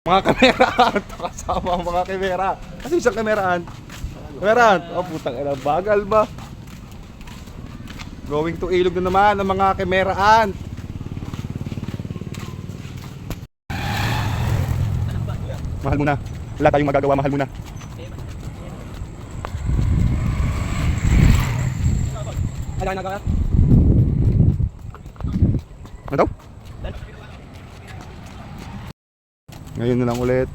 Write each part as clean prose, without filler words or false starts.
Mga kameraan, kasama ang mga kamera. Kasi isang kameraan. Kameraan, oh putang ina, bagal ba? Going to ilog na naman ang mga kameraan. Mahal muna. Wala tayong magagawa, mahal muna. Ano daw? Ngayon na lang ulit.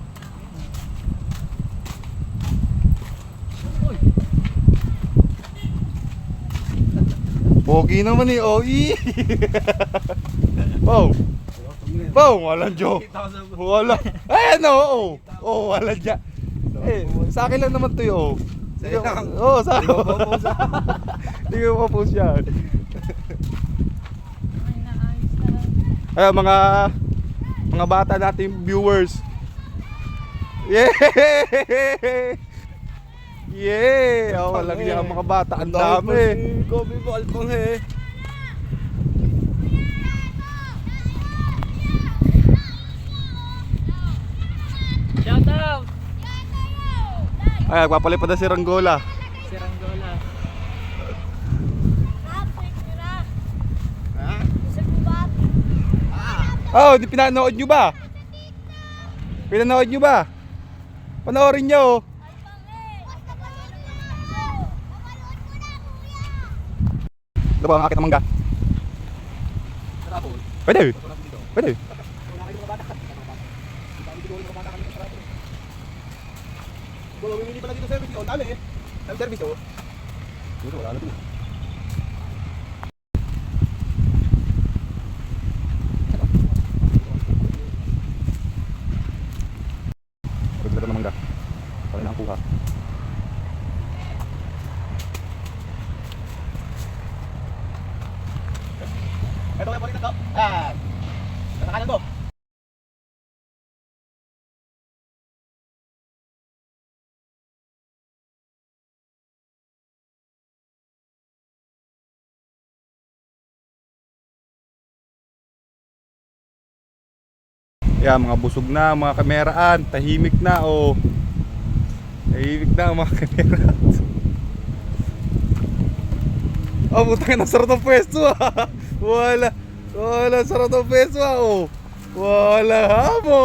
Pogi naman eh, oi. Wow. Wow, walang joke. Wala. Ay, ano, oo. Oo, walang dyan. Eh, sa akin lang naman to yun, oo, sa akin. Hindi ko mapost yan. Ay, mga bata nating viewers. Yeah! Yeah! Oh, walang yan mga bata. Ang dami. Kobe mo, alpang he. Shout out! Ay, nagpapalipad na si Ranggola. Si Ranggola. Oh, di pinanood nyo ba? Pinanood nyo ba? Panoorin nyo. Ito ba ang akit ng mangga? Pwede. Pwede. Bumili pala dito service oh, dami eh. Dami service oh. Dito wala na dito. Pagdating ng mangga. Pala na ang kuha. Ito kayo pala dito. Ah. Nakanan mo. Yeah, mga busog na, mga kameraan, tahimik na oh. Tahimik na mga kameraan. Oh, putang ina, sarap ng pwesto ah. Wala sarap ng pwesto ah oh. Wala hamo.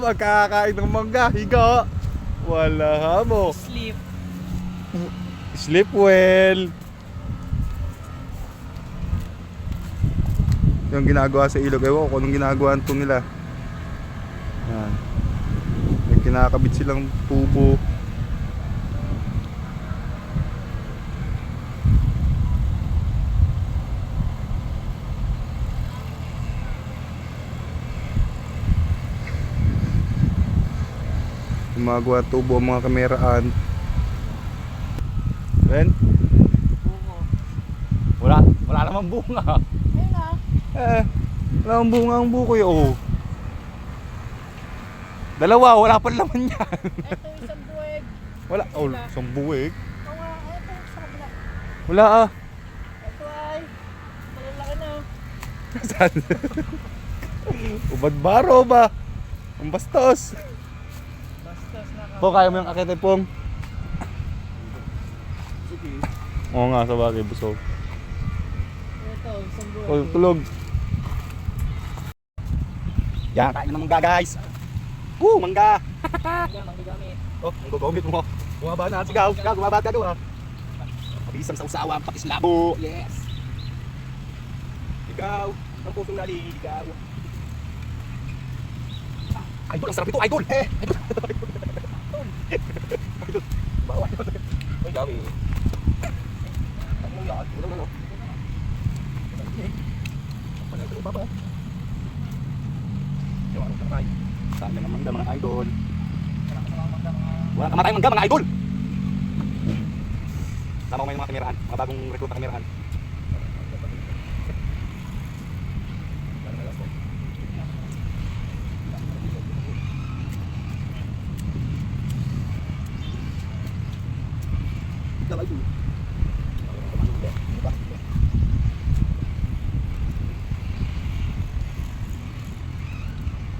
Magkakain ng mangga, higa. Wala hamo. Sleep. Sleep well. Yung ginagawa sa ilog, ewan ko kung anong ginagawa nito nila. Yan. May kinakabit silang tubo. Gumagawa tubo ang mga kameraan. Ben? Wala namang bunga. Wala akong bunga ang buko yun oh. Dalawa, wala pa laman yan. Ito isang buweg. Wala, oh, isang buwig. Oo nga, ito sa kabila. Wala ah. Ito ay malalaki na. Saan? Ubad baro ba? Ang bastos. Bastos na Po, kaya mo yung akitin pong? Sige. Oo nga, sa bagay, busog. Ito, isang buweg. Oh, tulog. Yan, kain na ng mangga guys. Mangga. Manggagamit. Oh, ang gagawin mo. Bumaba na, sigaw, bumaba ka doon. Pabisang sa usawa, pakislabo. Yes. Ikaw, ang pusong nali, ikaw. Idol, ang sarap ito, idol. Idol. Bawal. Ay, dami. Ano yan? Ano? Ano baba? Saan na naman mga idol? Wala kamatay mangga mga idol. Tama ko may mga kameraan, mga bagong recruit na kameraan.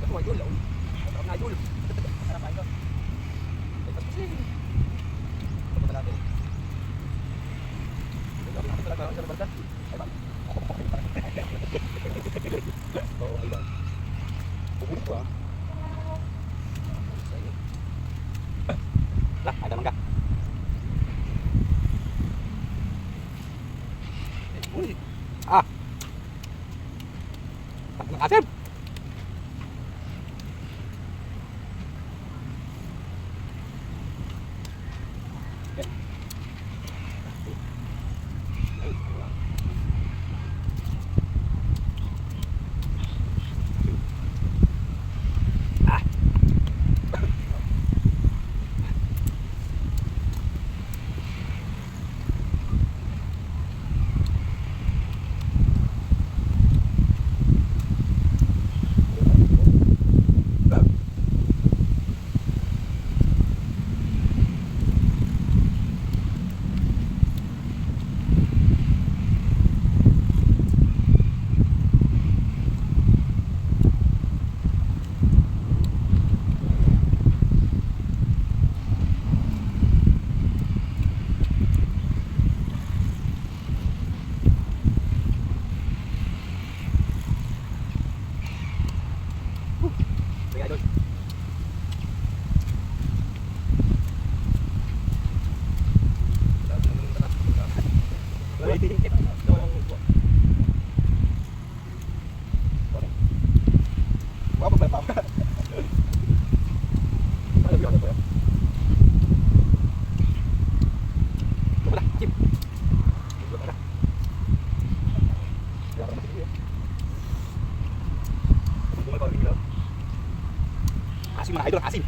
Sarap mo, idol. Sarap na, idol. Sarap ito. Ito kasi. Ito pa natin. Ito pa talaga sa barka. Ay ba? Oo, ay ba? Pupunin ko ah. Lah, ada mangga. Uy. Ah. Tak asim. Sige, idol. Wow, pagbalap ako. Ano yun? Ano yun? Wala, Jim. Wala. Wala ka naman. Bumal pa rin lang. Asim mga idol, asim.